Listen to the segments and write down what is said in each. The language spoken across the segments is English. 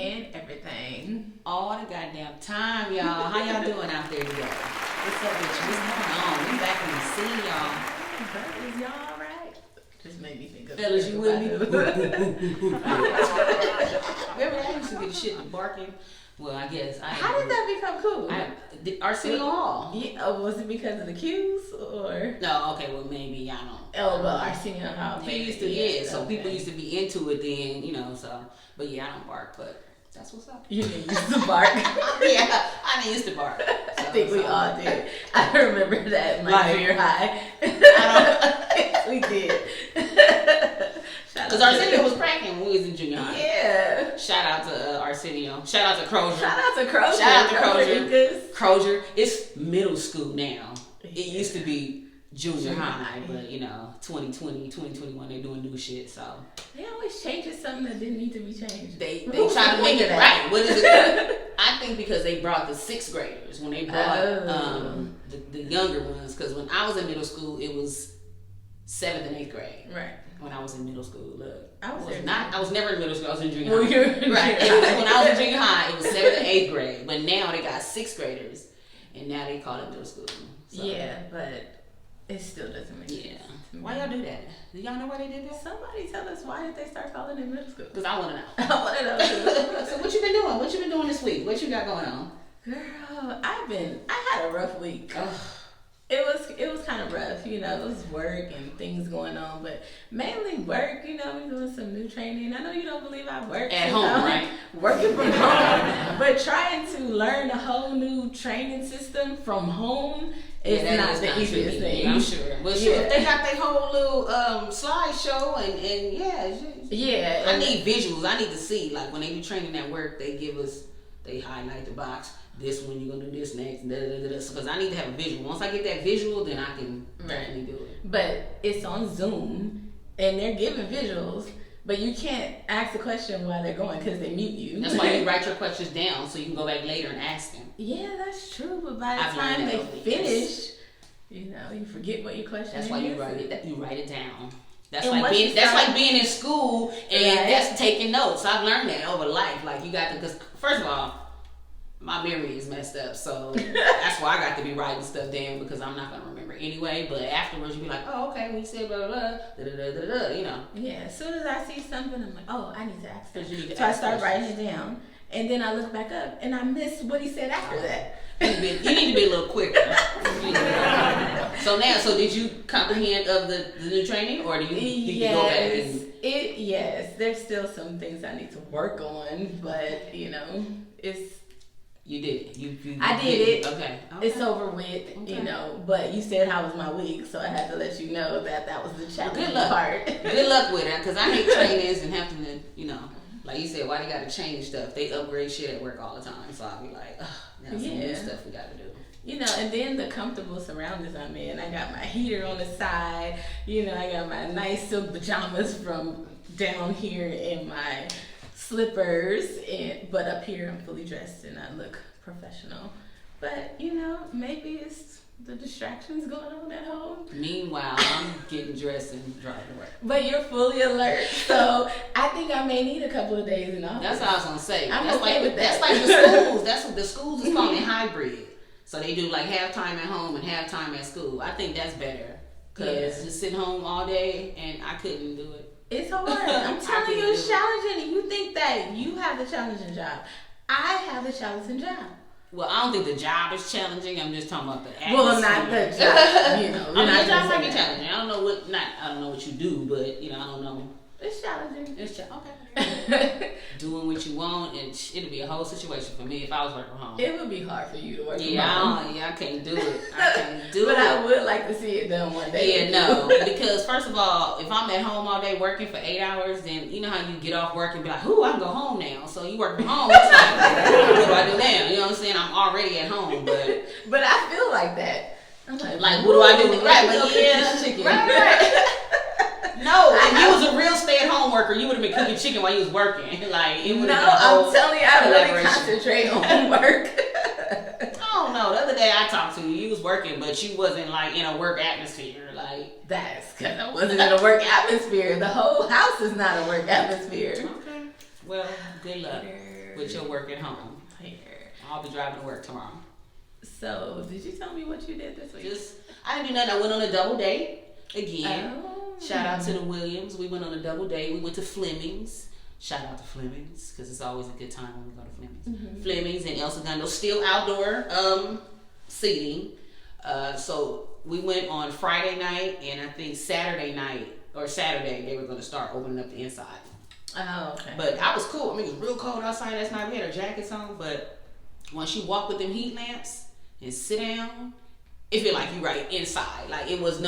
and everything. All the goddamn time, y'all. How y'all doing out there today? What's up with you? What's going on? We back in the scene, y'all. Is y'all alright? Just made me think of Fellas, you with me? Remember I used to get shit to barking? Well, I guess. How did that become cool? Arsenio Hall. Yeah, oh, was it because of the cues or? No, okay, well maybe, I don't. Oh, well, Arsenio Hall. He used to, yeah, so okay. People used to be into it then, you know, so. But yeah, I don't bark, but that's what's up. You didn't used to bark? Yeah, I didn't used to bark. So, I think we all did. I remember that in my junior high. We did. Because Arsenio was cracking when we was in junior high. Yeah. Shout out to Arsenio. Shout out to Crozier. Shout out to Crozier. Shout out to Crozier. Crozier. It's middle school now. It used to be junior high, but you know, 2020, 2021, they're doing new shit, so. They always changing something that didn't need to be changed. They try to make it right. What is it? I think because they brought the 6th graders, when they brought the younger ones, because when I was in middle school, it was 7th and 8th grade. Right. When I was in middle school, look. I was never in middle school, I was in junior high. Well, you're in right. When I was in junior high, it was 7th and 8th grade, but now they got 6th graders, and now they call it middle school. So. Yeah, but it still doesn't make sense. Yeah. Why y'all do that? Do y'all know why they did that? Somebody tell us why did they start calling it middle school? Because I want to know. I want to know too. So what you been doing? What you been doing this week? What you got going on? Girl, I had a rough week. Ugh. It was kind of rough, you know. It was work and things going on, but mainly work. You know, we're doing some new training. I know you don't believe I work at home, right? Working from home, but trying to learn a whole new training system from home is not the easiest thing. Yeah, I'm sure. But sure, if they got their whole little slideshow and yeah, I need visuals. I need to see, like when they do training at work, they highlight the box. This one you're gonna do this next, because I need to have a visual. Once I get that visual, then I can definitely do it. But it's on Zoom, and they're giving visuals, but you can't ask a question while they're going because they mute you. That's why you write your questions down so you can go back later and ask them. Yeah, that's true. But by the time they finish, you know, you forget what your question is. That's why you write it. You write it down. That's like being in school and that's taking notes. I've learned that over life. Like you got to, because first of all, my memory is messed up, so that's why I got to be writing stuff down because I'm not gonna remember anyway. But afterwards, you be like, oh, okay, we said blah blah blah, da da da da da, you know. Yeah. As soon as I see something, I'm like, oh, I need to ask that. So I start writing it down, and then I look back up, and I miss what he said after that. You need to be a little quicker. So did you comprehend of the new training, or do you go back and? Yes, there's still some things I need to work on, but you know, it's. You did it. I did it. Okay. It's over with, you know. But you said how was my week, so I had to let you know that was the challenging part. Good luck with it, because I hate trainings and having to, you know, like you said, why they got to change stuff? They upgrade shit at work all the time, so I'll be like, now some new stuff we got to do. You know, and then the comfortable surroundings I'm in. I got my heater on the side. You know, I got my nice silk pajamas from down here in my slippers, but up here I'm fully dressed and I look professional. But you know, maybe it's the distractions going on at home. Meanwhile, I'm getting dressed and driving to work. But you're fully alert, so I think I may need a couple of days in office. That's what I was gonna say. I'm that's okay like with that. That's like the schools. That's what the schools is calling hybrid. So they do like half time at home and half time at school. I think that's better because just sitting home all day and I couldn't do it. It's hard. I'm telling you, it's challenging. You think that you have the challenging job. I have the challenging job. Well, I don't think the job is challenging. I'm just talking about the atmosphere. Well, not the job. You know, I mean, the job might be challenging. I don't know what you do, but you know, I don't know. It's challenging. Okay. Doing what you want, and it'll be a whole situation for me if I was working from home. It would be hard for you to work from home. I can't do it. I can't do it. But I would like to see it done one day. Yeah, no. Because first of all, if I'm at home all day working for 8 hours, then you know how you get off work and be like, "Ooh, I can go home now." So you work from home. It's like, what do I do now? You know what I'm saying? I'm already at home, but I feel like that. I'm like what do I do? Right, but yeah, chicken. Right. No, if you was a real stay-at-home worker, you would have been cooking chicken while you was working. Like it would have been a whole I'm telling you, I really concentrate on work. I don't know. The other day I talked to you. You was working, but you wasn't like in a work atmosphere. Like that's because I wasn't in a work atmosphere. The whole house is not a work atmosphere. Okay. Well, good luck. with your work at home. Here. I'll be driving to work tomorrow. So, did you tell me what you did this week? I didn't do nothing. I went on a double date again. Oh. Shout out to the Williams. We went on a double date. We went to Fleming's. Shout out to Fleming's because it's always a good time when we go to Fleming's. Mm-hmm. Fleming's and El Segundo, still outdoor seating. So we went on Friday night, and I think Saturday they were going to start opening up the inside. Oh, okay. But I was cool. I mean, it was real cold outside last night. We had our jackets on, but once you walk with them heat lamps and sit down, it feel like you right inside. Like I was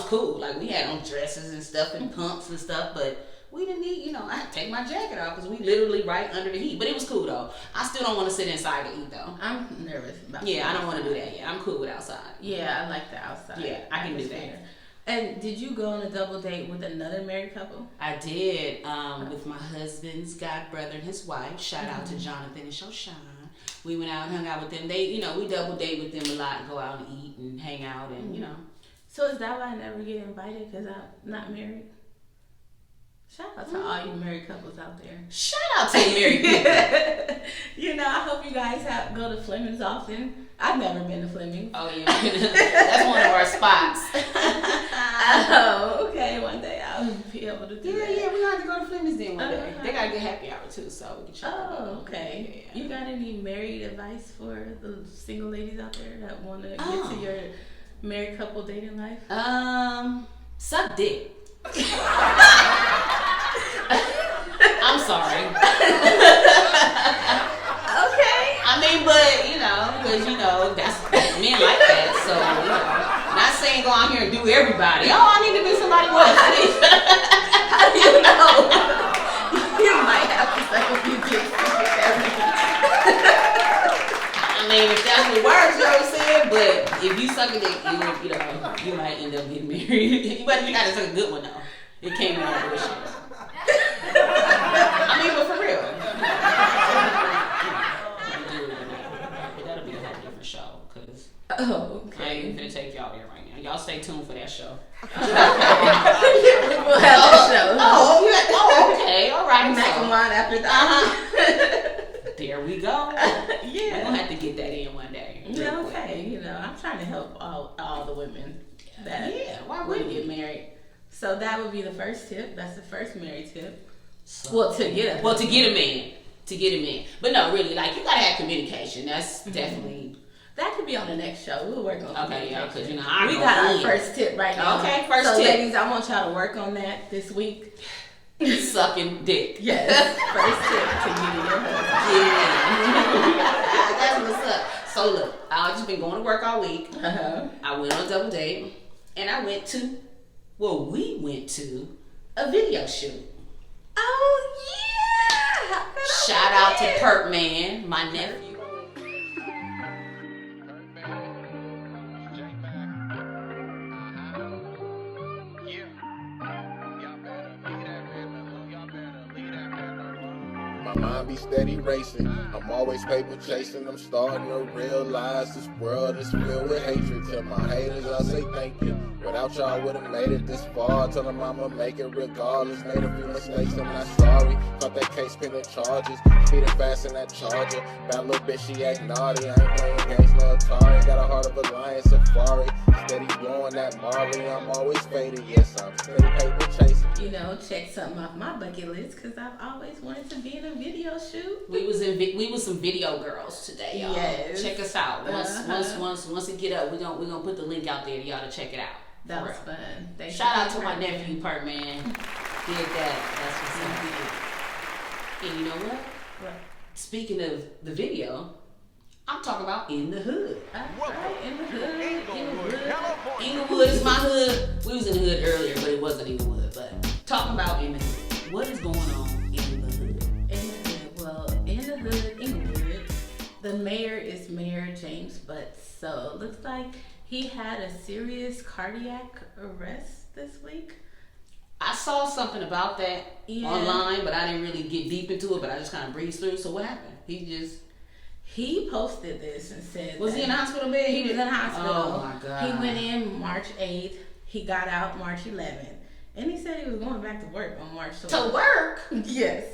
cool. Like we had on dresses and stuff and pumps and stuff, but we didn't need, I had to take my jacket off because we literally right under the heat. But it was cool though. I still don't want to sit inside to eat though. I'm nervous about I don't want to do that yet. I'm cool with outside. Yeah, I like the outside. Yeah, I can do that. And did you go on a double date with another married couple? I did, with my husband's god brother and his wife. Shout out to Jonathan and Shoshan. We went out and hung out with them. They, we double date with them a lot and go out and eat and hang out and, So is that why I never get invited because I'm not married? Shout out to all you married couples out there. Shout out to married people. I hope you guys go to Fleming's often. I've never been to Fleming's. Oh, yeah. That's one of our spots. Oh, okay. One day I'll be able to do that. Yeah, we're going to have to go to Fleming's then one day. They got a good happy hour too, so we can check it out. Oh, okay. Yeah. You got any married advice for the single ladies out there that want to get to your married couple dating life? Suck dick. I'm sorry. Okay. I mean, but because that's men like that. So not saying go out here and do everybody. Oh, I need to do somebody else. How do you know? You might have to suck a few dicks to get everything. I mean, if that's what works, you know what I'm saying. But if you suck a dick, you might end up getting married. You gotta suck a good one though. It came out of bullshit. I mean, but for real. But that'll be a whole different show, because I ain't gonna take y'all there right now. Y'all stay tuned for that show. We'll have that show. Oh, okay. All right. Mack and Wan after that. There we go. Yeah. We're gonna have to get that in one day. Yeah, okay. I'm trying to help all the women that want to get married. So that would be the first tip. That's the first married tip. So, to get a man. But no, really, like you gotta have communication. That's definitely. That could be on the next show. We'll work on. Okay, yeah, because we got our first tip right now. Okay, first tip. So, ladies, I want y'all to work on that this week. Sucking dick. Yes. First tip to getting your husband. Yeah. That's what's up. So look, I've just been going to work all week. I went on a double date, and we went to a video shoot. Oh yeah! Shout out to Perk Man, my nephew. My mind be steady racing. I'm always paper chasing. I'm starting to realize this world is filled with hatred. To my haters, I say thank you. Without y'all, would've made it this far. Tell them I'ma make it regardless. Made a few mistakes, I'm not sorry. Caught that case, pinning charges. Speeding fast in that charger. Bad little bitch, she act naughty. I ain't playing games, no Atari. Got a heart of a lion safari. Steady blowing that Marley. I'm always faded. Yes, I'm steady paper chasing. Check something off my bucket list because I've always wanted to be in a video shoot. We was some video girls today, y'all. Yes. Check us out. Once it get up, we're gonna put the link out there to y'all to check it out. That was fun. Shout out to my nephew, Perk Man. Did that. That's what's up. And you know what? What? Speaking of the video, I'm talking about In the Hood. Right, in the hood. Inglewood is my hood. We was in the hood earlier, but it wasn't Inglewood. But talking about In the Hood. What is going on in the hood? In the hood. Well, in the hood, Inglewood, the mayor is Mayor James Butts. So it looks like he had a serious cardiac arrest this week. I saw something about that online, but I didn't really get deep into it, but I just kind of breezed through. So what happened? He posted this and said, was he in the hospital bed? He was in the hospital. Oh my God. He went in March 8th. He got out March 11th. And he said he was going back to work on March 12th. To work? Yes.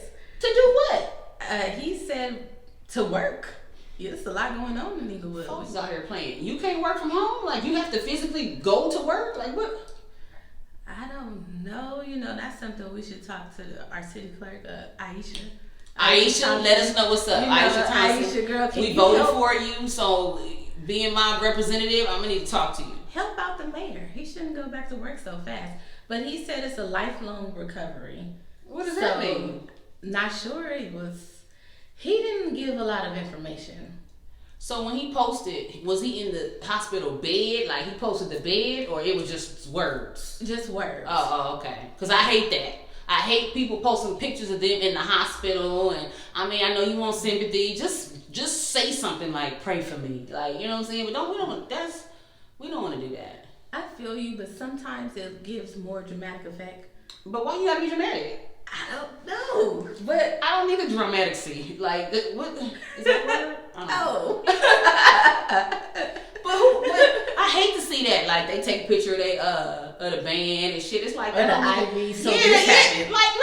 To do what? He said to work. There's a lot going on in Inglewood. Folks out here playing. You can't work from home? Like, you have to physically go to work? Like, what? I don't know. That's something we should talk to our city clerk, Aisha. Aisha, let us know what's up. Aisha Thompson. Aisha, girl, we voted for you, so being my representative, I'm going to need to talk to you. Help out the mayor. He shouldn't go back to work so fast. But he said it's a lifelong recovery. What does that mean? Not sure. He didn't give a lot of information. So when he posted, was he in the hospital bed? Like, he posted the bed, or it was just words? Just words. Oh, okay. Because I hate that. I hate people posting pictures of them in the hospital. And I mean, I know you want sympathy. Just say something like, pray for me. Like, you know what I'm saying? But we don't want to do that. I feel you, but sometimes it gives more dramatic effect. But why you gotta be dramatic? I don't know. But I don't need a dramatic scene. Like, what is that word? Oh. But I hate to see that. Like, they take a picture of the band and shit. It's like, or the Ivy. So like, right? Like,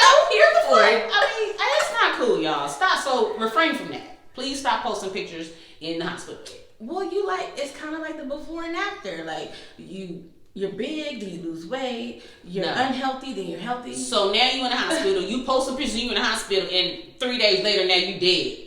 I'm here for it. I mean, that's not cool, y'all. Stop. So refrain from that. Please stop posting pictures in the hospital. Well, it's kind of like the before and after. Like, you're big, then you lose weight. You're unhealthy, then you're healthy. So now you in the hospital. You post a picture of you in the hospital, and 3 days later, now you dead.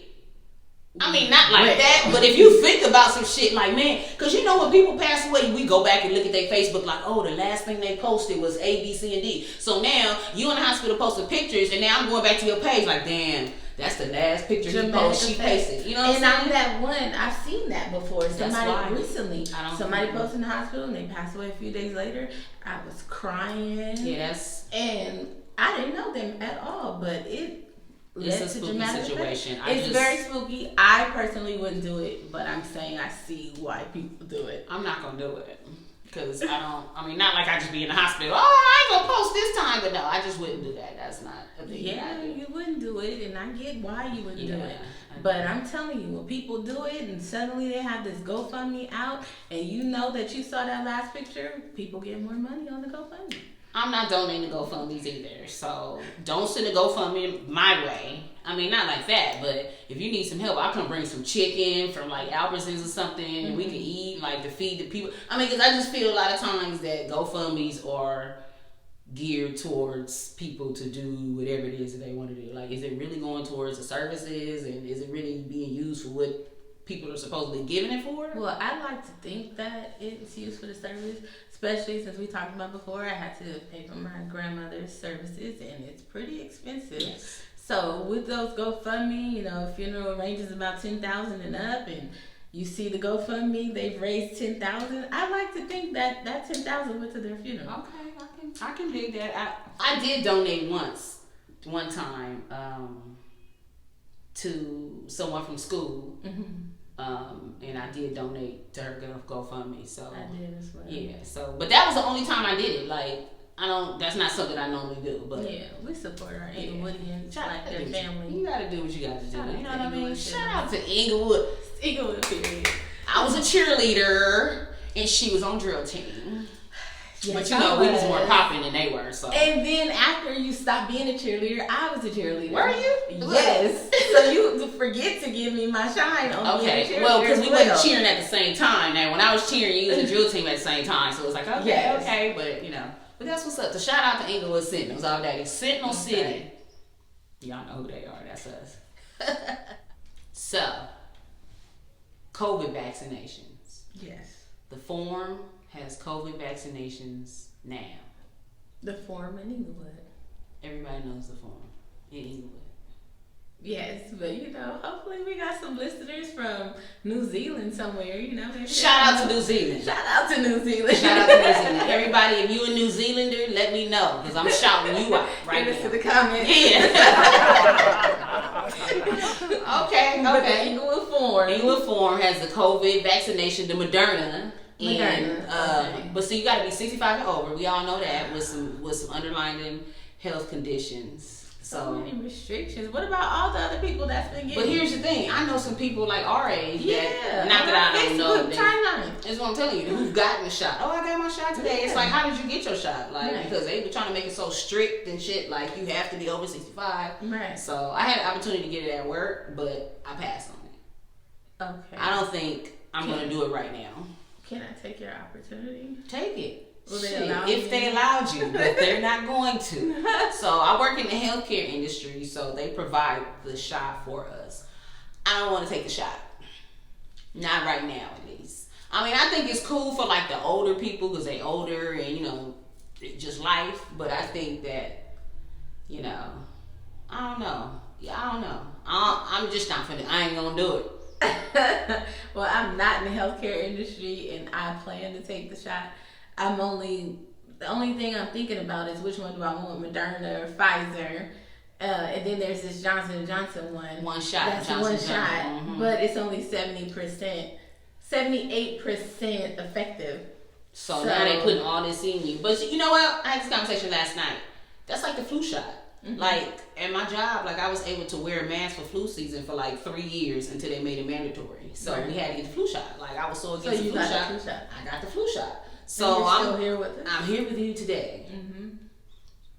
I mean, not like that, but if you think about some shit, like, man, because when people pass away, we go back and look at their Facebook like, oh, the last thing they posted was A, B, C, and D. So now you in the hospital posting pictures, and now I'm going back to your page like, damn, that's the last picture she posted. You know what I'm saying? And I'm that one. I've seen that before. Somebody recently, somebody posted in the hospital and they passed away a few days later. I was crying. Yes. And I didn't know them at all, but it's a spooky situation. It's very spooky. I personally wouldn't do it, but I'm saying I see why people do it. I'm not gonna do it. Because not like I just be in the hospital. Oh, I ain't gonna post this time, but no, I just wouldn't do that. That's not a thing. Yeah, you wouldn't do it, and I get why you wouldn't do it. But I'm telling you, when people do it, and suddenly they have this GoFundMe out, and you know that you saw that last picture, people get more money on the GoFundMe. I'm not donating to GoFundMe's either, so don't send a GoFundMe my way. I mean, not like that, but if you need some help, I can bring some chicken from like Albertsons or something, and we can eat, like, to feed the people. I mean, because I just feel a lot of times that GoFundMe's are geared towards people to do whatever it is that they want to do. Like, is it really going towards the services, and is it really being used for what people are supposedly giving it for? Well, I like to think that it's used for the service, especially since we talked about before, I had to pay for my grandmother's services, and it's pretty expensive. Yes. So with those GoFundMe, funeral ranges about $10,000 and up, and you see the GoFundMe, they've raised $10,000. I like to think that $10,000 went to their funeral. Okay, I can dig that. I did donate one time, to someone from school. Mm-hmm. And I did donate to her GoFundMe. So I did as well. Yeah. So, but that was the only time I did it. Like, that's not something I normally do. But yeah, we support our Inglewoodians, like their family. You gotta do what you gotta do. You know what I mean? Shout out to Inglewood. Inglewood, period. I was a cheerleader, and she was on drill team. Yes, but we was more popping than they were. So. And then after you stopped being a cheerleader, I was a cheerleader. Were you? Yes. So you forget to give me my shine on being a cheerleader. Well, because we wasn't cheering at the same time. Now, when I was cheering, you was a drill team at the same time. So it was like, okay, but But that's what's up. So shout out to Inglewood Sentinels all day. Sentinel City. Y'all know who they are. That's us. So, COVID vaccinations. Yes. The Forum has COVID vaccinations now. The Forum in Inglewood. Everybody knows the Forum in Inglewood. Yes, but hopefully we got some listeners from New Zealand somewhere, maybe. Shout out to New Zealand. Shout out to New Zealand. Shout out to New Zealand. Everybody, if you a New Zealander, let me know, because I'm shouting you out right now. Give us to the comments. Yeah. Okay. But the Inglewood Forum has the COVID vaccination, the Moderna. And, but so you got to be 65 and over. We all know that with some underlying health conditions. So many restrictions. What about all the other people that's been getting? But here's the thing. I know some people like our age. Yeah. Not that I don't know. Timeline. That's what I'm telling you. Who've gotten the shot? Oh, I got my shot today. Yeah. It's like, how did you get your shot? Like, because they were trying to make it so strict and shit. Like, you have to be over 65. Right. So I had an opportunity to get it at work, but I passed on it. Okay. I don't think I'm going to do it right now. Can I take your opportunity? Take it. Will they allow you? If they allowed you, but they're not going to. So I work in the healthcare industry, so they provide the shot for us. I don't want to take the shot. Not right now, at least. I mean, I think it's cool for like the older people because they older and, you know, just life. But I think that, you know, I don't know. Yeah, I don't know. I'm just not finna. I ain't gonna do it. Well, I'm not in the healthcare industry, and I plan to take the shot. The only thing I'm thinking about is which one do I want, Moderna or Pfizer, and then there's this Johnson & Johnson one. One shot. That's Johnson one Johnson. shot, Mm-hmm. but it's only 78% effective. So now they putting all this in you. But you know what? I had this conversation last night. That's like the flu shot. Mm-hmm. Like at my job, like I was able to wear a mask for flu season for like 3 years until they made it mandatory. So we had to get the flu shot. Like I was so against the flu shot. I got the flu shot. So I'm here with us. I'm here with you today. Mm-hmm.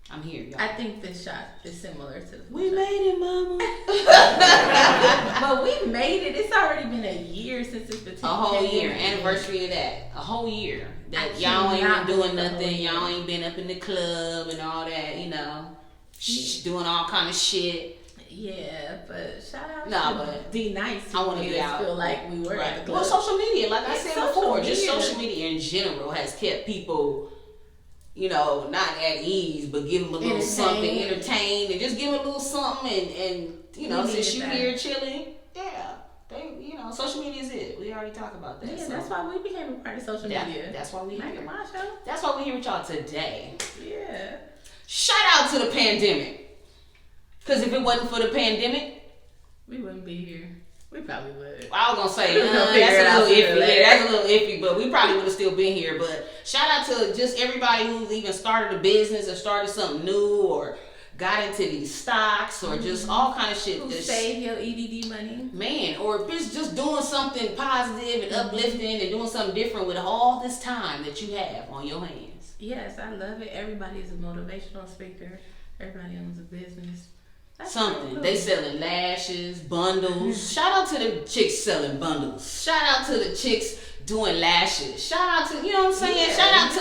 I'm here, y'all. I think this shot is similar to the flu We shot. made it, mama. But we made it. It's already been a year since it's been a whole year. Anniversary of that. A whole year. That y'all ain't been doing nothing. Y'all ain't been up in the club and all that, you know. Doing all kind of shit. Yeah, but shout out but D Nice. I want to be out. Feel like we were at the club. Well, social media, like I said before, just social media in general has kept people, you know, not at ease, but give them a little something, entertained, and just give them a little something, and you know, since you here chilling, they, you know, social media is it. We already talked about that. Yeah, so. That's why we became a part of social media. That's why we Mack and Wan Show. That's why we here with y'all today. Yeah. Shout out to the pandemic. Because if it wasn't for the pandemic, we wouldn't be here. We probably would. I was gonna say that's a little iffy. Yeah, that's a little iffy, but we probably would have still been here. But shout out to just everybody who's even started a business or started something new or got into these stocks or just all kind of shit. Who saved your EDD money? Man, or just doing something positive and uplifting and doing something different with all this time that you have on your hands. Yes, I love it. Everybody's a motivational speaker. Everybody owns a business. That's something. They selling lashes, bundles. Shout out to the chicks selling bundles. Shout out to the chicks doing lashes. Shout out to, you know what I'm saying? Yeah, shout out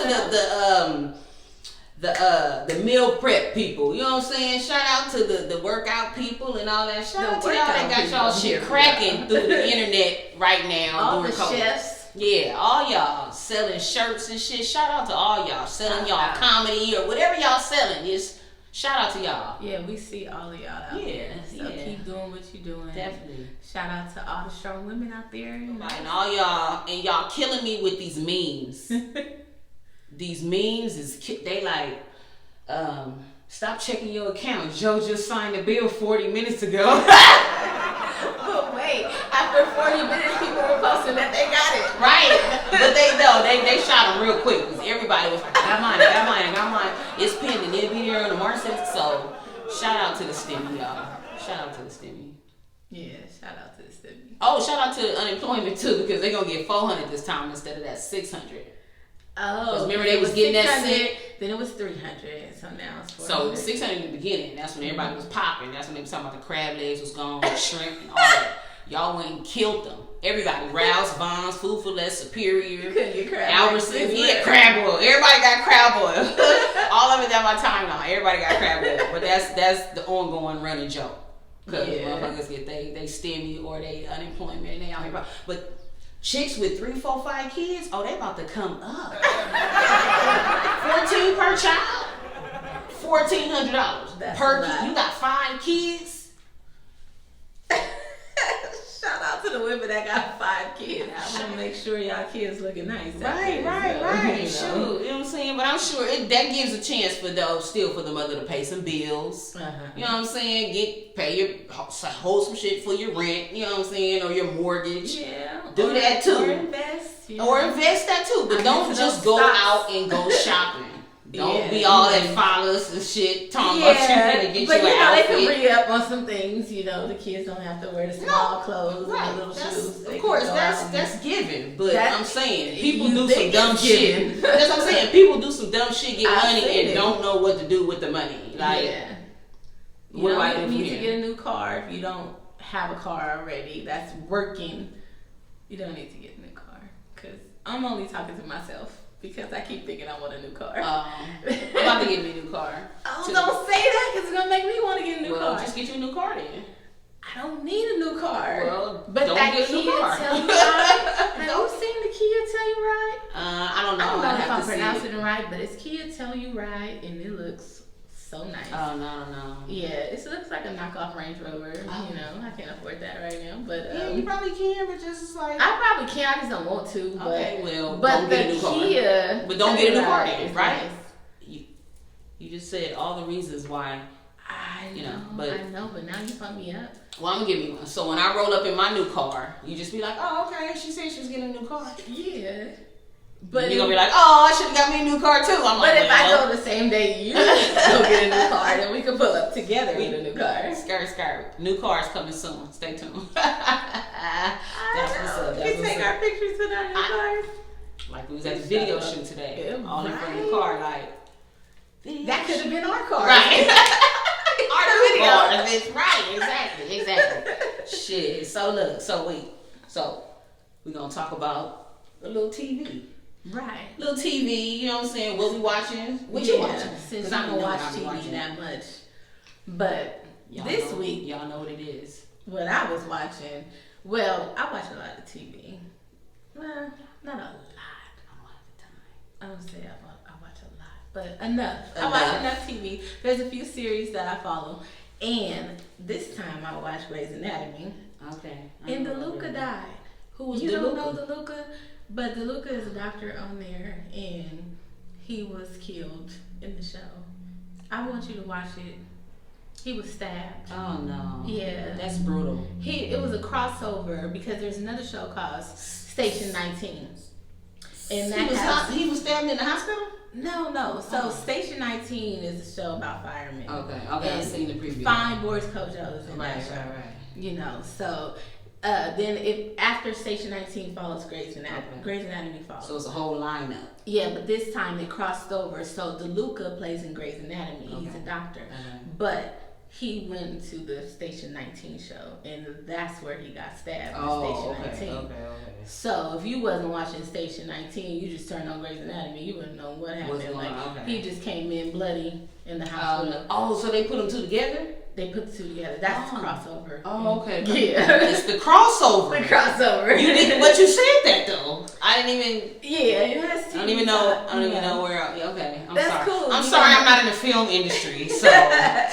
to the meal prep people. You know what I'm saying? Shout out to the workout people and all that. Shout out to y'all that got y'all shit cracking through the internet right now. All during the COVID. chefs. Yeah, all y'all selling shirts and shit. Shout out to all y'all selling y'all comedy or whatever y'all selling. Just shout out to y'all. Yeah, we see all of y'all out there. So keep doing what you're doing. Definitely. Shout out to all the strong women out there. You know? And all y'all, and y'all killing me with these memes. These memes is, they like, stop checking your account. Joe just signed a bill 40 minutes ago. But wait, after 40 minutes, people were posting that they got it. Right. But they shot them real quick because everybody was like, got mine. It's pending. It'll be here on the March 6th. So shout out to the STEMI, y'all. Shout out to the STEMI. Yeah, shout out to the STEMI. Oh, shout out to unemployment too because they're going to get 400 this time instead of that 600. Oh, remember they was getting that sick. Then it was 300, so now it's 400. So 600 in the beginning, that's when everybody was popping. That's when they was talking about the crab legs was gone, the shrimp and all that. Y'all went and killed them. Everybody, Rouse, Vons, Food for Less, Superior, you couldn't get crab Albertsons, crab oil. Everybody got crab oil. All of it at my time now. Everybody got crab oil, but that's the ongoing running joke. Because motherfuckers get they STEMI or they unemployment and they out here. But chicks with 3, 4, 5 kids, oh, they about to come up. 14 per child. $1,400 per kid. You got 5 kids. Shout out to the women that got 5 kids. I want to make sure y'all kids looking nice. Right. You know? Sure. You know what I'm saying? But I'm sure that gives a chance for the mother to pay some bills. Uh-huh. You know what I'm saying? Hold some shit for your rent. You know what I'm saying? Or your mortgage. Yeah. Do that too. Or invest. Or invest that too. But don't just go out and go shopping. Don't be all that followers and shit talking about you finna get but you an outfit. They can re-up on some things. The kids don't have to wear the small clothes and the little shoes. Of course, that's given. But I'm saying people do some dumb shit. That's what I'm saying. People do some dumb shit, get money, and don't know what to do with the money. Like, you don't need to get a new car if you don't have a car already that's working. You don't need to get a new car, because I'm only talking to myself. Because I keep thinking I want a new car. I'm about to get me a new car. Oh, don't say that, because it's going to make me want to get a new car. Just get you a new car then. I don't need a new car. Well, but don't that get a new Kia car. Tell you right. Have you seen the Kia Tell You Right? I don't know. I don't know if I'm pronouncing it right, but it's Kia Tell You Right, and it looks so nice. Oh, no. Yeah, it looks like a knockoff Range Rover. I can't afford that right now, but you probably can, but just like I probably can. I just don't want to. But, okay, well, but don't get a new Kia, car. But don't get a new car, then, right? Nice. You just said all the reasons why. I know, but now you pump me up. Well, I'm gonna give you one. So when I roll up in my new car, you just be like, "Oh, okay." She said she was getting a new car. Yeah. But you're gonna be like, "Oh, I should have got me a new car too." I'm like, but if I go the same day you go get a new car, then we can pull up together with a new car. Skirt. New car's coming soon. Stay tuned. That's what's up. We take our pictures with our new cars. Like we was at the video shoot today. All in front of the car, like that could have been our car. Right. Our video. It's right. Exactly. Shit. So we're gonna talk about a little TV. Right. Little TV, you know what I'm saying? What we watching? What you watching? Since I don't watch TV that much. But this week, y'all know what it is. What I was watching. Well, I watch a lot of TV. Well, not a lot. I don't say I watch a lot, but enough. I watch enough TV. There's a few series that I follow, and this time I watched Grey's Anatomy. Okay. And DeLuca died. Who was DeLuca? You don't know DeLuca? DeLuca, but DeLuca is a doctor on there, and he was killed in the show. I want you to watch it. He was stabbed. Oh no. Yeah. That's brutal. It was a crossover because there's another show called Station 19. And he was stabbed in the hospital? No. So Station 19 is a show about firemen. Okay. I've seen the preview. Fine Boris Kojo is in that show. Right. So then if after Station 19 follows Grey's Anatomy. Okay. Grey's Anatomy follows. So it's a whole lineup. Yeah, but this time it crossed over. So DeLuca plays in Grey's Anatomy. Okay. He's a doctor. Okay. But he went to the Station 19 show, and that's where he got stabbed in Station 19. Okay. So if you wasn't watching Station 19, you just turned on Grey's Anatomy, you wouldn't know what happened. He just came in bloody in the hospital. So they put them two together? They put the two together. That's the crossover. Oh, okay. Yeah. It's the crossover. The crossover. You didn't, but you said that though. I didn't even. Yeah, it has TV. I don't even know where. Okay. I'm That's sorry. cool. I'm sorry. I'm not in the film industry, so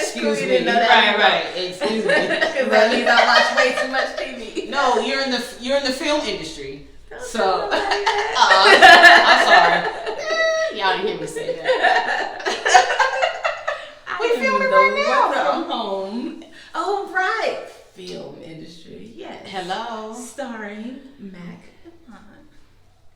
excuse me. Right. Excuse me. Because that means I watch way too much TV. No, you're in the film industry. Don't so I'm sorry. Y'all didn't hear me say that. We filming right now, though. From home. Oh, right. Film industry. Yes. Hello. Starring Mack and Wan.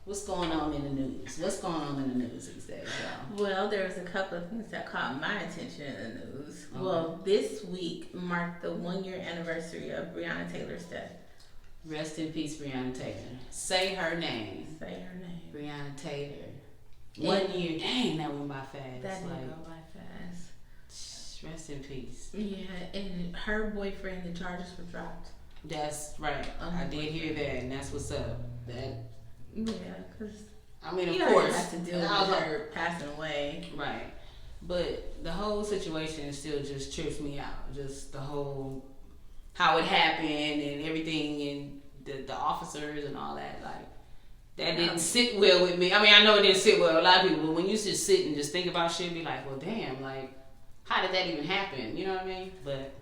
What's going on in the news? What's going on in the news these days, y'all? Well, there was a couple of things that caught my attention in the news. Okay. Well, this week marked the 1-year anniversary of Breonna Taylor's death. Rest in peace, Breonna Taylor. Say her name. Say her name. Breonna Taylor. 1 year. Dang, that went by fast. That did go by fast. Rest in peace. Yeah, and her boyfriend, the charges were dropped. That's right. I did hear that, and that's what's up. Yeah, because I mean, of course, have to deal with her passing away. Right. But the whole situation still just trips me out. Just the whole how it happened and everything, and the officers and all that. Like that didn't sit well with me. I mean, I know it didn't sit well with a lot of people, but when you just sit and just think about shit, be like, well, damn, like. How did that even happen? You know what I mean? But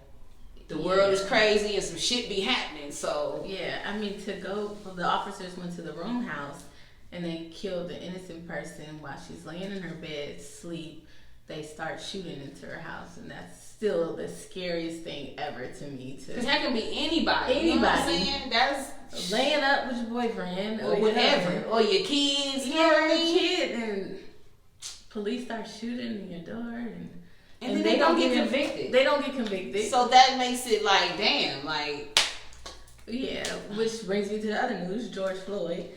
the world is crazy and some shit be happening, so. Yeah, I mean, the officers went to the room house and they killed the innocent person while she's laying in her bed, sleep. They start shooting into her house, and that's still the scariest thing ever to me. Because that can be anybody. You know what I'm saying? That's laying up with your boyfriend or whatever. Or your kids. Yeah, your kid. And police start shooting in your door and then they don't get convicted. They don't get convicted. So that makes it like, damn, like. Yeah, which brings me to the other news. George Floyd,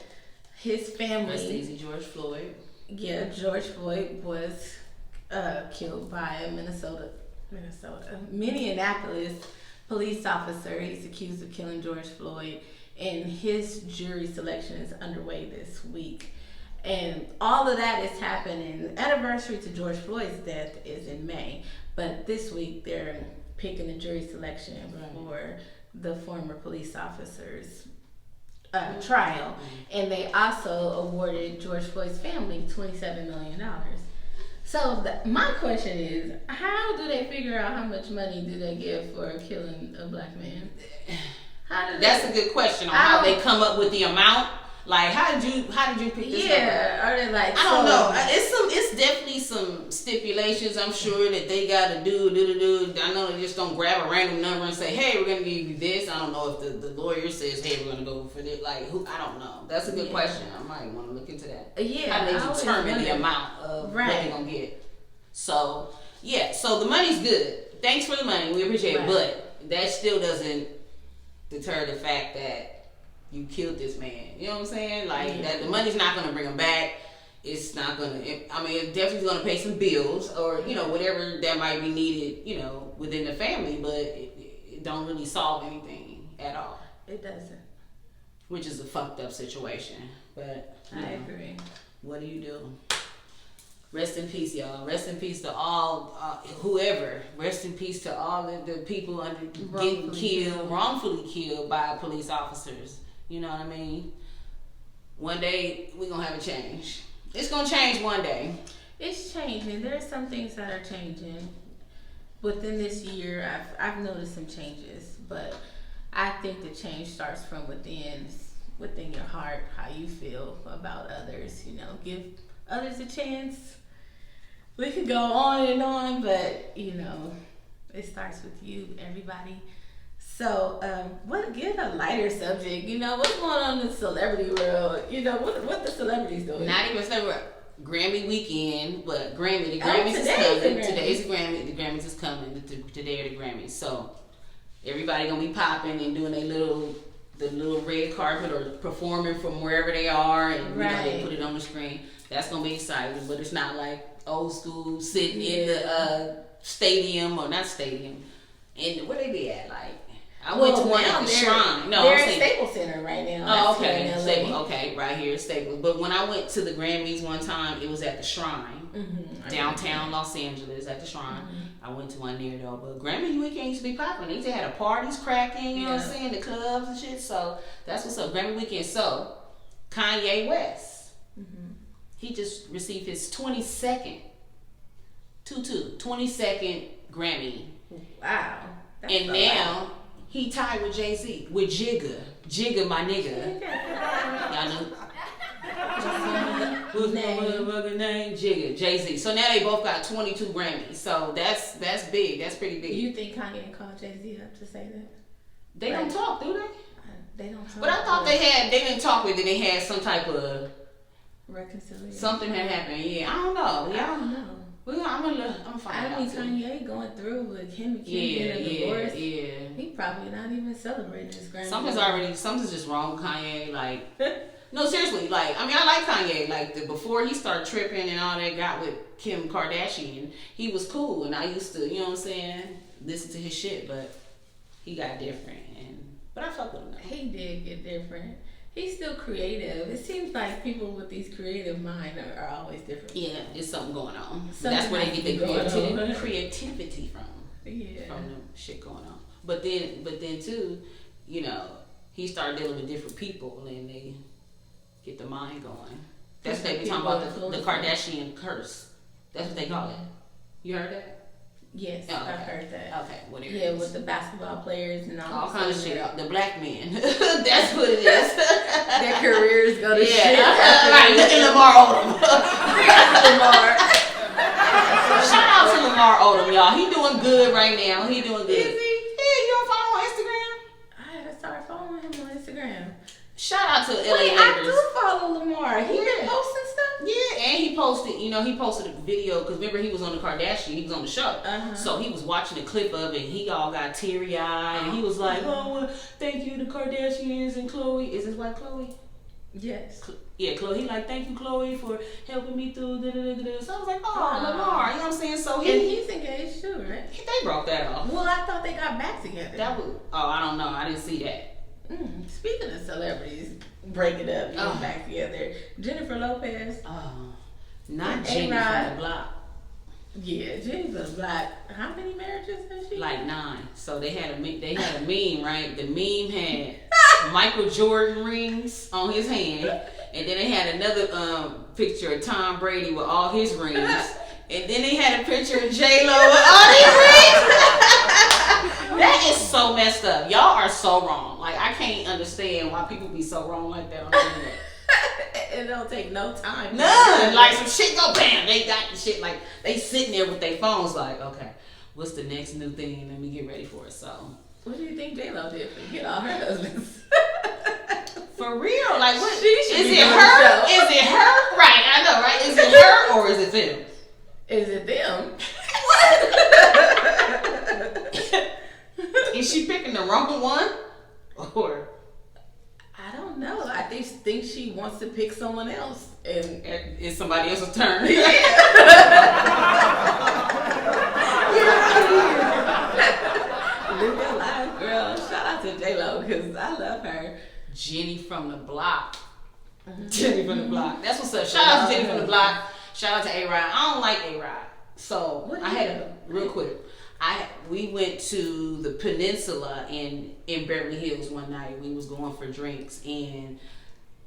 his family. Rest easy, George Floyd. Yeah, George Floyd was killed by a Minneapolis police officer. He's accused of killing George Floyd, and his jury selection is underway this week. And all of that is happening. The anniversary to George Floyd's death is in May, but this week they're picking the jury selection for the former police officer's trial. And they also awarded George Floyd's family $27 million. So my question is, how do they figure out how much money do they give for killing a black man? That's a good question on how they come up with the amount. Like, how did you pick this number? Yeah, are they like? I don't know. It's definitely some stipulations. I'm sure that they got to do. I know they just don't grab a random number and say, "Hey, we're gonna give you this." I don't know if the lawyer says, "Hey, we're gonna go for this." Like, who? I don't know. That's a good question. I might want to look into that. Yeah, how do they determine the amount of what they're gonna get? So yeah, so the money's good. Thanks for the money. We appreciate it, but that still doesn't deter the fact that you killed this man. You know what I'm saying? Like, that the money's not going to bring him back. It's not going to, it's definitely going to pay some bills or, whatever that might be needed, within the family, but it don't really solve anything at all. It doesn't. Which is a fucked up situation. But, I agree. What do you do? Rest in peace, y'all. Rest in peace to all, whoever. Rest in peace to all the people wrongfully killed by police officers. You know what I mean? One day we're gonna have a change. It's gonna change one day. It's changing. There's some things that are changing within this year. I've noticed some changes, but I think the change starts from within your heart, how you feel about others. Give others a chance. We could go on, but it starts with you, everybody. So, get a lighter subject. What's going on in the celebrity world? What the celebrities doing? Not even celebrity. Grammy weekend, but the Grammys is coming. Today's the Grammy. The Grammys is coming. Today are the Grammys. So everybody gonna be popping and doing the little red carpet or performing from wherever they are, and they put it on the screen. That's gonna be exciting, but it's not like old school sitting in the stadium or not stadium. And where they be at? Like, I went to one at the Shrine. No, they're at Staples Center right now. Oh, okay. Staples, okay, right here, Staples. But when I went to the Grammys one time, it was at the Shrine, downtown Los Angeles, at the Shrine. I went to one there though. But Grammy weekend used to be popping. They just had a parties cracking, you know what I'm saying, the clubs and shit. So that's what's up. Grammy weekend. So Kanye West, he just received his 22nd Grammy. Wow. And now he tied with Jay-Z, with Jigga, my nigga. Y'all know? Who's my motherfucking name? Jigga, Jay-Z. So now they both got 22 Grammys. So that's big. That's pretty big. You think Kanye called Jay-Z up to say that? They don't talk, do they? They don't talk. But I thought they didn't talk with it. They had some type of reconciliation. Something had happened. Yeah, I don't know. I don't know. Well, I'm gonna find out. Kanye going through with him and Kim getting a divorce. Yeah. He probably not even celebrating his Grammy. Something's just wrong with Kanye. Like, no, seriously. Like, I like Kanye. Like, before he started tripping and all that got with Kim Kardashian, he was cool, and I used to, you know what I'm saying, listen to his shit. But he got different, but I fuck with him now. He did get different. He's still creative. It seems like people with these creative minds are always different. Yeah, there's something going on. That's where they get their creativity from. Yeah. From the shit going on. But then too, he started dealing with different people and they get the mind going. That's what they be talking about, the Kardashian curse. That's what they call it. You heard that? Yes, okay. I've heard that. Okay, whatever. Yeah, with the basketball players and all kind of shit. The black men. That's what it is. Their careers go to shit. Right, look at Lamar Odom. Shout out to Lamar Odom, y'all. He doing good right now. He doing good. Is he? Yeah, you don't follow him on Instagram? I had to start following him on Instagram. Shout out to LA Wait, Lakers. I do follow Lamar. He been posting stuff? Yeah, and he posted a video because remember he was on the Kardashian, he was on the show. So he was watching a clip of it and he all got teary eyed and he was like, oh, well, thank you, the Kardashians and Khloe. Is his wife Khloe? Yes. Yeah, Khloe. He like, thank you, Khloe, for helping me through. So I was like, oh, Lamar, you know what I'm saying? So and he's engaged too, right? They broke that off. Well, I thought they got back together. I don't know. I didn't see that. Speaking of celebrities breaking up and getting back together, Jennifer Lopez. Not Jenny from the Block. Yeah, Jenny from the Block. How many marriages has she? Like 9. So they had a meme, right? The meme had Michael Jordan rings on his hand, and then they had another picture of Tom Brady with all his rings, and then they had a picture of J-Lo with all these rings. That is so messed up. Y'all are so wrong. Like, I can't understand why people be so wrong like that on the internet. It don't take no time. None. Like, some shit go bam. They got the shit. Like, they sitting there with their phones like, okay, what's the next new thing? Let me get ready for it. So, what do you think J-Lo did to get all her husbands? For real? Like, what? Is it her? Is it her? Right, I know, right? Is it her or is it them? Is it them? Is she picking the wrong one? Or? I don't know. I think she wants to pick someone else. And it's somebody else's turn. Yeah. Live your life, girl. Shout out to J-Lo because I love her. Jenny from the Block. Jenny from the Block. That's what's up. Shout out to Jenny from the Block. Shout out to A-Rod. I don't like A-Rod. So I had real quick. We went to the Peninsula in Beverly Hills one night. We was going for drinks and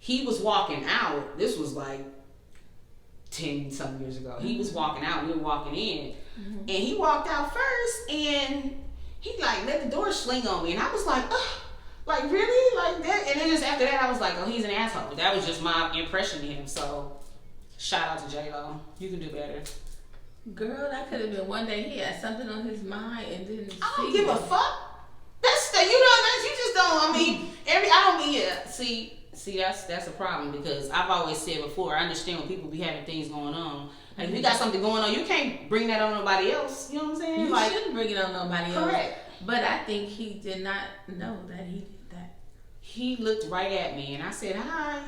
he was walking out. This was like 10 some years ago. He was walking out. We were walking in, and he walked out first, and he like let the door swing on me, and I was like, ugh, like really, like that. And then just after that, I was like, oh, he's an asshole. That was just my impression of him. So shout out to J-Lo. You can do better. Girl, that could have been one day he had something on his mind and didn't I don't give a fuck. That's the, you just don't, I mean, see, that's a problem because I've always said before, I understand when people be having things going on. Like, if you got something going on, you can't bring that on nobody else. You know what I'm saying? You shouldn't bring it on nobody else. Correct. But I think he did not know that he did that. He looked right at me and I said, hi.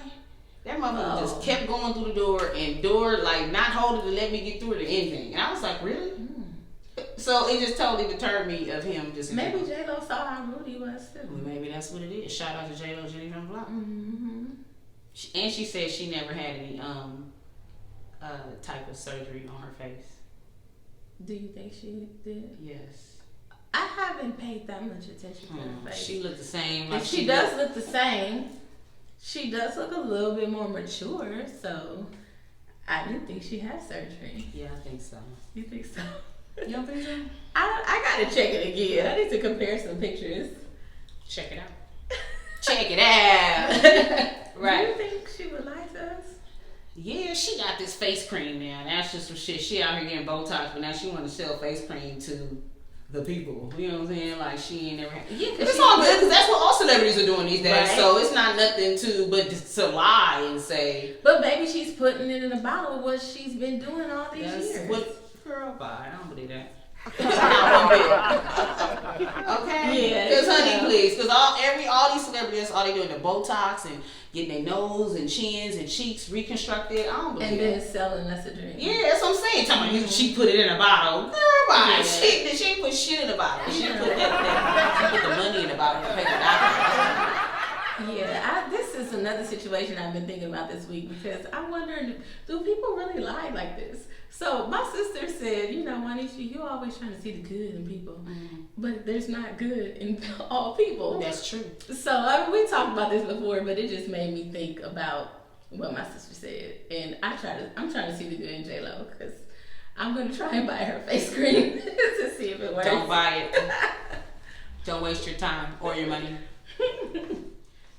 That motherfucker just kept going through the door, like not holding to let me get through it or anything. And I was like, really? So it just totally deterred me of him. Just maybe J-Lo saw how rude he was too. Well, maybe that's what it is. Shout out to J-Lo, Jenny from the Block. And she said she never had any type of surgery on her face. Do you think she did? Yes. I haven't paid that much attention to her face. She looked the same. Like she does look the same. She does look a little bit more mature, so I didn't think she had surgery. Yeah, I think so. You think so? You don't think so? I gotta check it again. I need to compare some pictures. Check it out. Check it out. Right. Do you think she would like us? Yeah, she got this face cream now. That's just some shit. She out here getting Botox, but now she want to sell face cream to the people. You know what I'm saying? Like, she ain't never had. Yeah, it's all good because that's what all celebrities are doing these days. Right. So it's not nothing to lie and say. But maybe she's putting it in a bottle of what she's been doing all these years. Girl, bye. I don't believe that. Okay? Yeah. Because, honey, please. Because all these celebrities, all they doing the Botox and getting their nose and chins and cheeks reconstructed. I don't believe and that. then selling us a drink. Yeah, that's what I'm saying. Talking about she put it in a bottle. Girl, bye. Yeah. She ain't put shit in a bottle. She put she put the money in a bottle and paid the doctor. Yeah, this is another situation I've been thinking about this week because I'm wondering, do people really lie like this? So my sister said, you know, Juanita, you're always trying to see the good in people, but there's not good in all people. That's true. So I mean, we talked about this before, but it just made me think about what my sister said, and I'm trying to see the good in J-Lo because I'm going to try and buy her face cream to see if it works. Don't buy it. Don't waste your time or your money.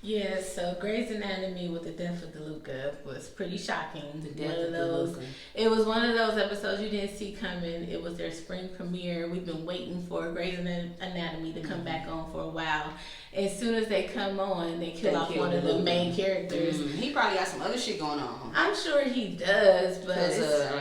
Yeah, so Grey's Anatomy with the death of DeLuca was pretty shocking. The death of DeLuca. It was one of those episodes you didn't see coming. It was their spring premiere. We've been waiting for Grey's Anatomy to come back on for a while. As soon as they come on, they kill off one of the main characters. He probably got some other shit going on. I'm sure he does, but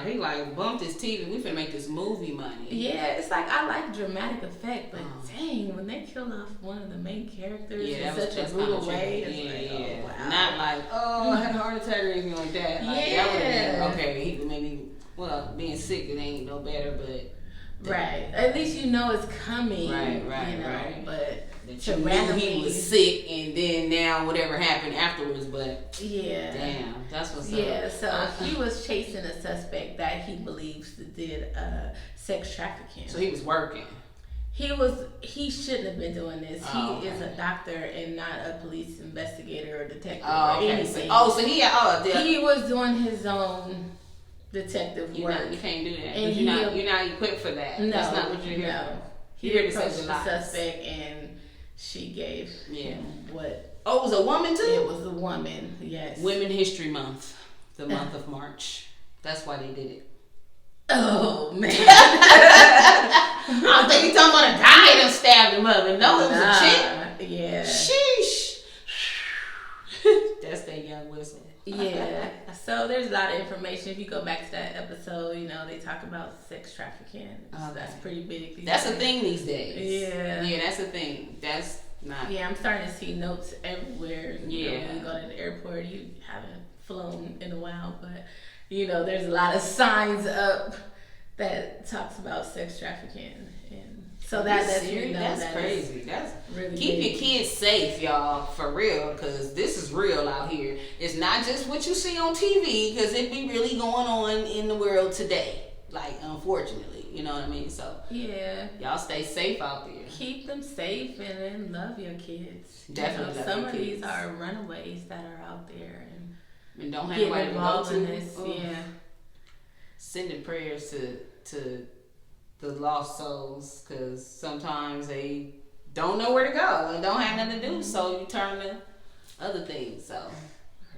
he like bumped his teeth and we finna make this movie money. Yeah, it's like I like dramatic effect, but dang, when they kill off one of the main characters in such a brutal way, it's like, oh wow. Not like, I had a heart attack or anything like that. Like, that would have been okay. He maybe being sick it ain't no better, but right. At least you know it's coming. Right. But you knew he was sick, and then now whatever happened afterwards. But damn, that's what's up. Yeah, so he was chasing a suspect that he believes did sex trafficking. So he was working. He shouldn't have been doing this. He is a doctor and not a police investigator or detective or anything. He was doing his own detective work. You can't do that. And you're not equipped for that. No, that's not what you're here for. He approached the suspect and she gave him what? Oh, it was a woman too? It was a woman, yes. Women History Month, the month of March. That's why they did it. Oh, man. I think you're talking about a guy that stabbed him up. And no, it was a chick. Yeah. Sheesh. That's that young whistle. Yeah. So there's a lot of information. If you go back to that episode, they talk about sex trafficking. So that's pretty big. That's a thing these days. Yeah. Yeah, that's a thing. That's not. Yeah, I'm starting to see notes everywhere. Yeah. When you go to the airport, you haven't flown in a while, but there's a lot of signs up that talks about sex trafficking, and so that's crazy. That's really keep big. your kids safe, y'all, for real, because this is real out here. It's not just what you see on TV, because it be really going on in the world today. Like, unfortunately, you know what I mean. So yeah, y'all stay safe out there. Keep them safe and then love your kids. Definitely, some of these are runaways that are out there and don't have get anybody involved to go in to. this. Yeah, sending prayers to the lost souls, because sometimes they don't know where to go and don't have nothing to do, so you turn to other things. So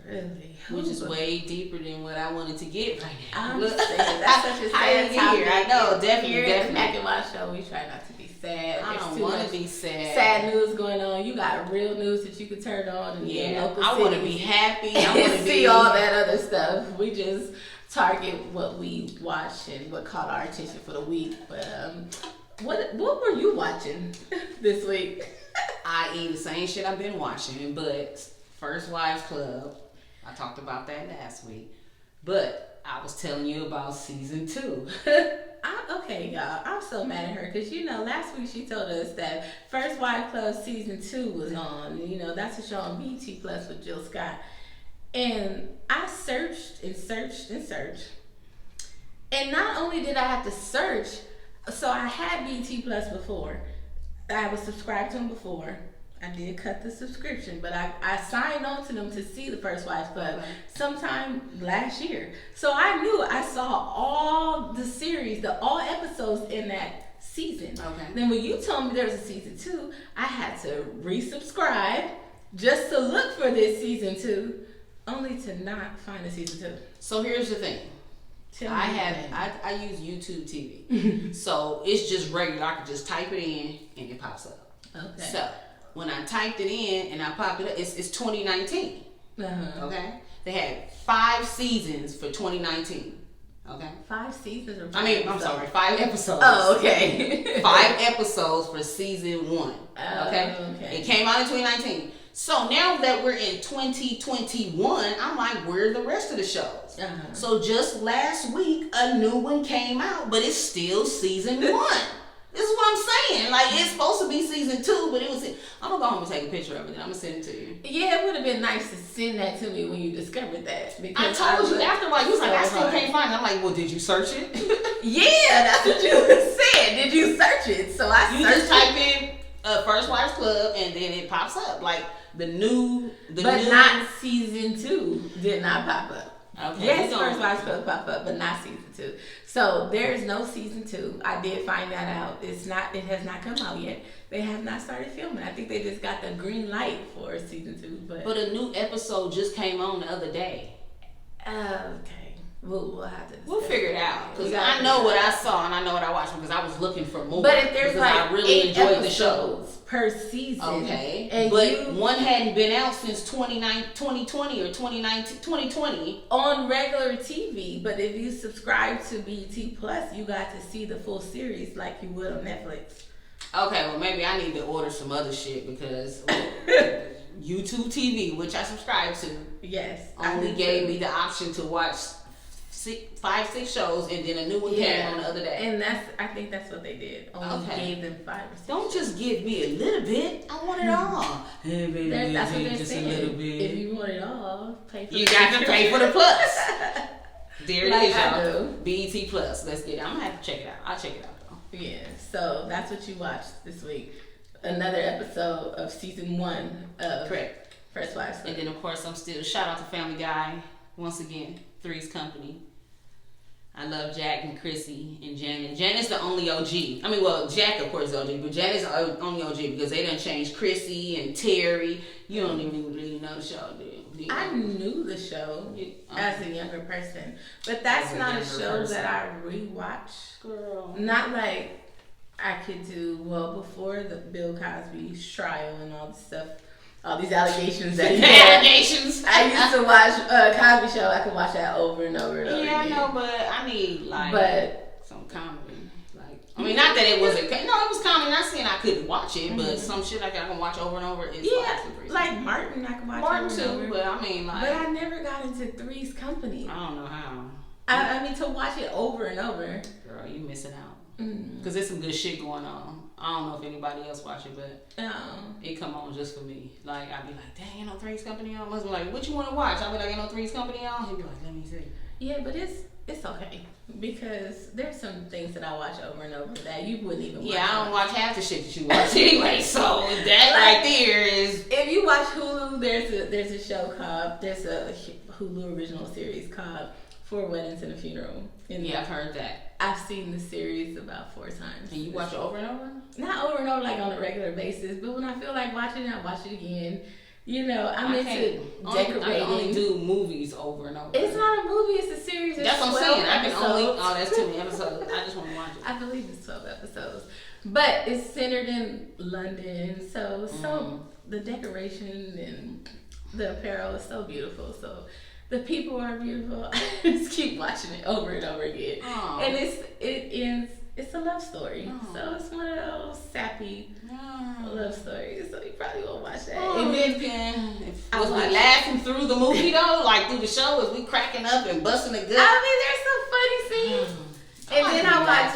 really, which is way deeper than what I wanted to get right now. I'm saying that's such a sad topic. I know, definitely. Here at the Mack and Wan Show, we try not to be sad. I don't want to be sad. Sad news going on. You got real news that you can turn on and I want to be happy. I want to see all that other stuff. We just target what we watch and what caught our attention for the week. But what were you watching this week? I.e. the same shit I've been watching, but First Wives Club. I talked about that last week, but I was telling you about season 2. Okay, y'all. I'm so mad at her because last week she told us that First Wives Club season 2 was on. That's a show on BT Plus with Jill Scott. And I searched and searched and searched. And not only did I have to search, so I had BT Plus before. I was subscribed to them before. I did cut the subscription, but I signed on to them to see the First Wives Club sometime last year. So I knew I saw all the series, all episodes in that season. Okay. Then when you told me there was a season 2, I had to resubscribe just to look for this season 2. Only to not find a season 2. So here's the thing. I use YouTube TV. So it's just regular. I can just type it in and it pops up. Okay. So when I typed it in and I popped it up, it's 2019. Uh-huh. Okay. They had 5 seasons for 2019. Okay. 5 seasons or 5 I'm sorry, 5 episodes. Oh, okay. 5 episodes for season 1. Okay. Okay. It came out in 2019. So now that we're in 2021, I'm like, where are the rest of the shows? Uh-huh. So just last week, a new one came out, but it's still season 1. This is what I'm saying. Like, it's supposed to be season 2, but it was. I'm gonna go home and take a picture of it, and I'm gonna send it to you. Yeah, it would have been nice to send that to me when you discovered that. Because I told you after a while. You was like, I still can't find it. I'm like, well, did you search it? Yeah, that's what you said. Did you search it? So I You searched just type in First Wives Club, and then it pops up like the new. But not season 2 did not pop up. Okay. Yes, First Wives supposed to pop up, but not season 2. So there's no season 2. I did find that out. It has not come out yet. They have not started filming. I think they just got the green light for season 2. But a new episode just came on the other day. Okay. We'll have to. We'll figure it out because I know what I saw and I know what I watched because I was looking for more. But if there's like I really enjoyed the show per season, okay, and but one hadn't been out since 2020 or 2020 on regular TV. But if you subscribe to BET Plus, you got to see the full series like you would on Netflix. Okay, well maybe I need to order some other shit because YouTube TV, which I subscribe to, only gave me the option to watch 5-6 shows, and then a new one came on the other day. And I think that's what they did. Only gave them 5 or 6. Don't just give me a little bit. I want it all. Hey, baby, that's what they're saying. A little bit. If you want it all, pay for you got to pay for the plus. There it is, y'all. Do. BET Plus. Let's get it. I'm gonna have to check it out. I'll check it out though. Yeah. So that's what you watched this week. Another episode of season 1 of First Wives. And then of course I'm still shout out to Family Guy once again. Three's Company. I love Jack and Chrissy and Janet. Janet's the only OG. I mean, well, Jack, of course, is OG, but Janet's the only OG because they done changed Chrissy and Terry. You don't even really know the show, do you? I knew the show as a younger person, but that's not a show that I rewatch. Girl. Not like I could do, before the Bill Cosby's trial and all the stuff. All these allegations that he had. Allegations. I used to watch Cosby Show. I could watch that over and over and over again. Yeah, I know, but I need some comedy. I mean, not that it wasn't. No, it was comedy. Not saying I couldn't watch it, but some shit like I can watch over and over is like Martin. I can watch Martin over too, and over. but I mean, like, but I never got into Three's Company. I don't know how. I mean, to watch it over and over. Girl, you missing out. Because there's some good shit going on. I don't know if anybody else watch it, but it come on just for me. Like, I'd be like, dang, ain't no Three's Company on? Must be like, what you want to watch? I'd be like, ain't no Three's Company on? He'd be like, let me see. Yeah, but it's okay. Because there's some things that I watch over and over that you wouldn't even watch. Yeah, I don't watch half the shit that you watch anyway, so that right there is... If you watch Hulu, there's a show called, there's a Hulu original series called 4 Weddings and a Funeral. Yeah, I've heard that. I've seen the series about 4 times. And you watch it over and over? Not over and over like on a regular basis, but when I feel like watching it, I watch it again. You know, I'm into decorating. I can only do movies over and over. It's not a movie, it's a series. That's what I'm saying. I can only, that's too many episodes. I just want to watch it. I believe it's 12 episodes. But it's centered in London, so the decoration and the apparel is so beautiful. So the people are beautiful. I just keep watching it over and over again. And it's a love story. So it's one of those sappy love stories. So you probably won't watch that. And then was we laughing through the movie though? Like through the show? Was we cracking up and busting a gut? I mean, there's some funny scenes. And then I watch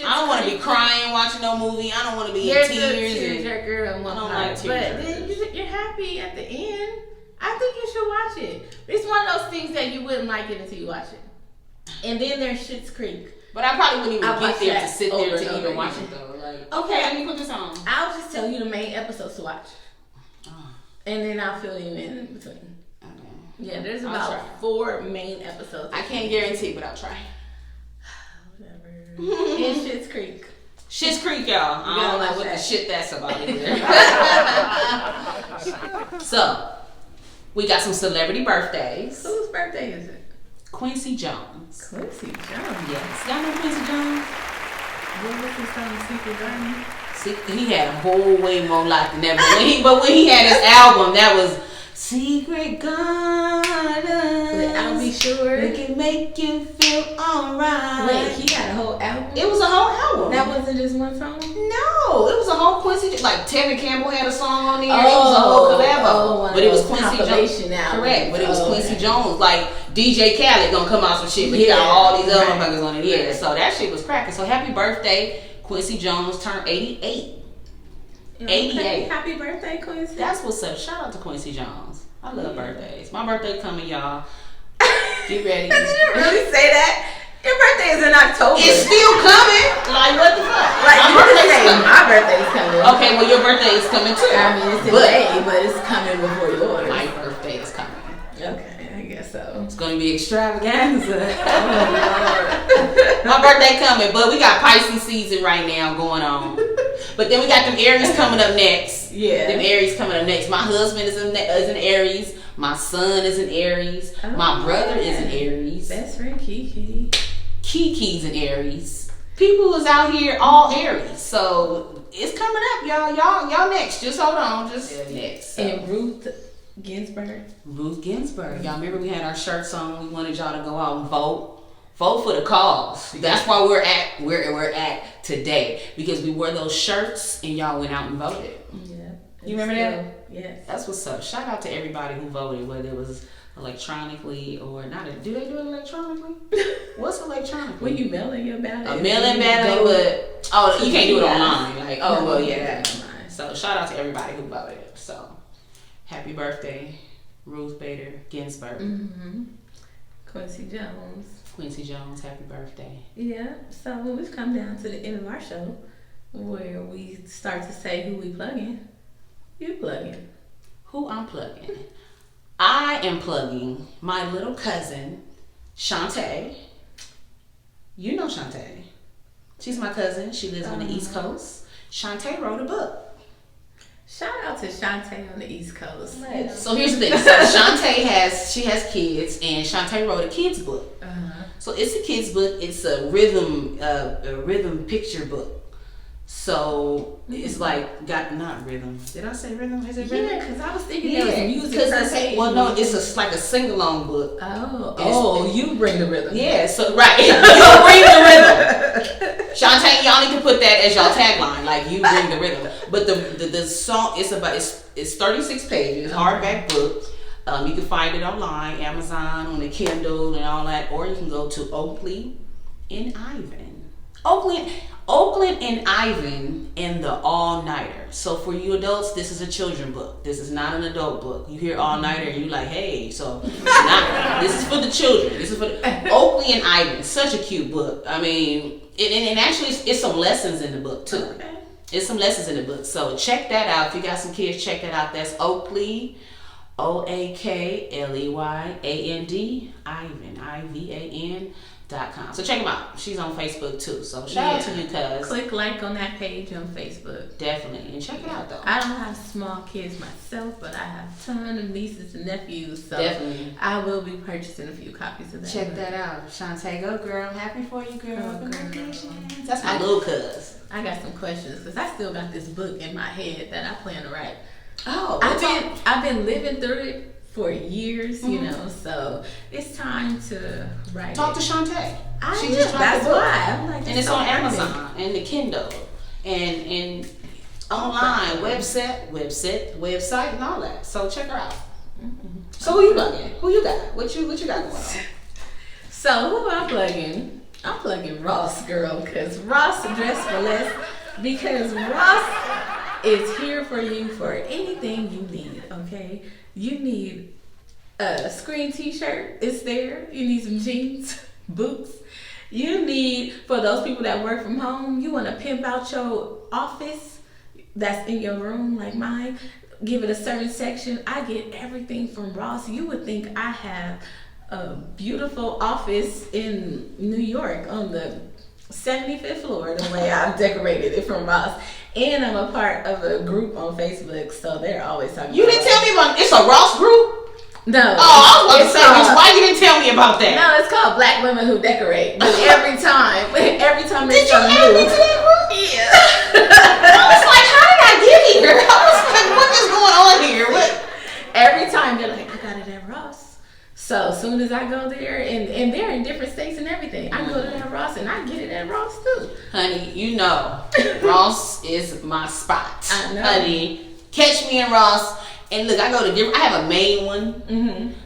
I don't want to be crying watching no movie. I don't want to be in tears. There's a tearjerker and one part. Like but then you're happy at the end. I think you should watch it. It's one of those things that you wouldn't like it until you watch it. And then there's Schitt's Creek. But I probably wouldn't even get there to sit there to even watch it though. Like, okay, let me put this on. I'll just tell you the main episodes to watch. And then I'll fill you in between. Okay. Yeah, there's about 4 main episodes. I can't guarantee, but I'll try. Whatever. And Schitt's Creek. Schitt's Creek, y'all. I don't know what the shit that's about either. So, we got some celebrity birthdays. Whose birthday is it? Quincy Jones. Quincy Jones? Yes. Y'all know Quincy Jones? What was his song, Secret Garden? He had a whole way more life than that. But when he had his album, that was Secret Garden. I'll be sure. We can make you feel alright. Wait, he had a whole album? It was a whole album. That wasn't just one song? No, it was a whole Quincy. Like Tevin Campbell had a song on there. It was a whole collab. But it was Quincy Jones. Correct. But it was Quincy Jones. Like DJ Khaled gonna come out some shit, but he got all these other motherfuckers on it. Yeah, so that shit was cracking. So happy birthday, Quincy Jones turned 88. Okay. 88. Happy birthday, Quincy. That's what's up. Shout out to Quincy Jones. I love birthdays. My birthday coming, y'all. Get ready. Did you really say that? Your birthday is in October. It's still coming. Like, what the fuck? Like, my birthday's coming. Okay, well, your birthday is coming too. I mean, it's in May, but it's coming before yours. My birthday is coming. Okay, I guess so. It's gonna be extravaganza. My birthday coming, but we got Pisces season right now going on. But then we got them Aries coming up next. Yeah. Them Aries coming up next. My husband is in Aries. My son is in Aries. Oh, my brother is in Aries. Best friend Kiki. Kiki's in Aries. People is out here all Aries. So it's coming up, y'all. Y'all next. Just hold on. Just next. So. And Ruth Ginsburg. Y'all remember we had our shirts on. We wanted y'all to go out and vote. Vote for the cause. That's why we're at where we're at today. Because we wore those shirts and y'all went out and voted. Yeah. You remember that? Yes. That's what's up. Shout out to everybody who voted, whether it was electronically or not. Do they do it electronically? What's electronically? When you mail in your ballot. A mail-in ballot, but you can't do it online. Like, well, yeah. So shout out to everybody who voted. So happy birthday, Ruth Bader Ginsburg. Mm-hmm. Quincy Jones, happy birthday. Yeah. So we've come down to the end of our show, where we start to say who we plug in. You plug in. Who I'm plugging? I am plugging my little cousin, Shantae. You know Shantae. She's my cousin. She lives on the East Coast. Shantae wrote a book. Shout out to Shantae on the East Coast. Right. So here's the thing. So Shantae has kids, and Shantae wrote a kids book. Uh-huh. So it's a kids book. It's a rhythm picture book. So it's like not rhythm. Did I say rhythm? Is it rhythm? Yeah, because I was thinking there was music. Well, no, it's like a sing along book. Oh, you bring the rhythm. Yeah, so right, you bring the rhythm. Shantae, y'all need to put that as y'all tagline. Like, you bring the rhythm. But the song it's 36 pages, hardback book. You can find it online, Amazon, on the Kindle and all that, or you can go to Oakley and Ivan. Oakland and Ivan and the All-Nighter. So for you adults, this is a children book. This is not an adult book. You hear All-Nighter and you like, hey, so this is for the children. This is for Oakley and Ivan. Such a cute book. I mean, and actually it's some lessons in the book too. Okay. It's some lessons in the book. So check that out. If you got some kids, check that out. That's Oakley, OAKLEYAND, Ivan, IVAN.com. So check them out. She's on Facebook too. So shout out to you, cuz. Click like on that page on Facebook. Definitely. And check it out though. I don't have small kids myself, but I have a ton of nieces and nephews. So definitely. I will be purchasing a few copies of that. Check that out. Shantae, go girl. I'm happy for you, girl. Congratulations. That's my little cuz. I got some questions because I still got this book in my head that I plan to write. Oh, I've been living through it for years, you know, so it's time to write. Talk to Shantae. That's why. I'm like, and it's on Amazon and the Kindle and online website and all that. So check her out. Mm-hmm. So who you plugging? Who you got? What you got going on? So who I'm plugging? I'm plugging Ross, girl, because Ross Dress for Less. Because Ross is here for you for anything you need. Okay, you need a screen T-shirt. It's there. You need some jeans, boots. You need, for those people that work from home, you want to pimp out your office that's in your room like mine. Give it a certain section. I get everything from Ross. You would think I have a beautiful office in New York on the 75th floor, the way I've decorated it from Ross. And I'm a part of a group on Facebook, so they're always talking You didn't tell me about it's a Ross group? No. Oh, I was about to say, why you didn't tell me about that? No, it's called Black Women Who Decorate. But every time Did there's you something add me new. to that group? Yeah. I was like, how did I get here? I was like, what is going on here? What? Every time they're like, I got it at Ross. So as soon as I go there, and they're in different states and everything, I go to that Ross and I get it at Ross too. Honey, you know, Ross is my spot. I know. Honey, catch me in Ross. And look, I go to different. I have a main one,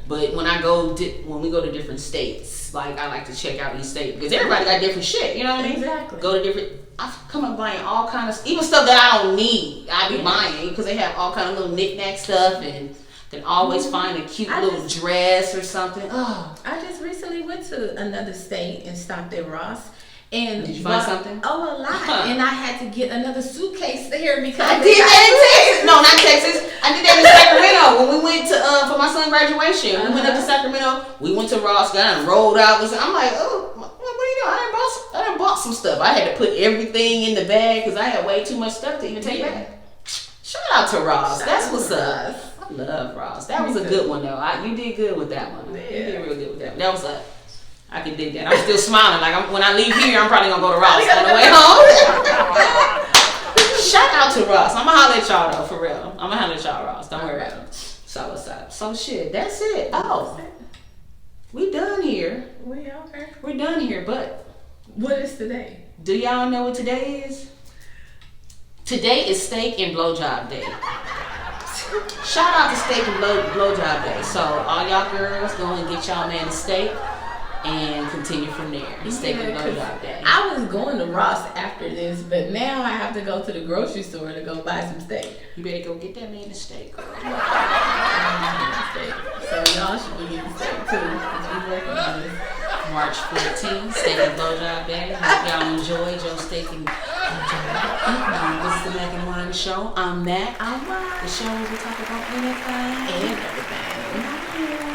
but when we go to different states, like I like to check out each state because everybody got different shit. You know what I mean? Exactly. Go to different. I come up buying all kind of even stuff that I don't need. I be buying because they have all kind of little knick-knack stuff and can always find a cute little dress or something. Oh, I just recently went to another state and stopped at Ross. And did you find something? Oh, a lot. And I had to get another suitcase there because I did that in Texas. No, not Texas. I did that in Sacramento when we went to for my son's graduation. We went up to Sacramento. We went to Ross. Got rolled out. I'm like, oh, what are you doing? I done bought some stuff. I had to put everything in the bag because I had way too much stuff to even take back. Shout out to Ross. That's what's up. I love Ross. That was a good one though. You did good with that one. You did real good with that one. That was I can dig that. I'm still smiling. Like when I leave here, I'm probably gonna go to Ross on the way home. Shout out to Ross. I'm gonna holler at y'all though, for real. I'm gonna holler at y'all, Ross. Don't worry about it. So what's up? So shit, that's it. Oh, we done here. We are. We're done here, but what is today? Do y'all know what today is? Today is Steak and Blowjob Day. Shout out to Steak and Blowjob Day. So all y'all girls go and get y'all man a steak and continue from there. Steak and Blowjob Day. I was going to Ross after this, but now I have to go to the grocery store to go buy some steak. You better go get that man a steak. So y'all should be getting steak too, because we're working on this. March 14th, Steak and Blowjob Day. Hope y'all enjoyed your steak and blowjob. This is the Mack and Wan Show. I'm Mack. I'm Wan. The show where we talk about anything And everything.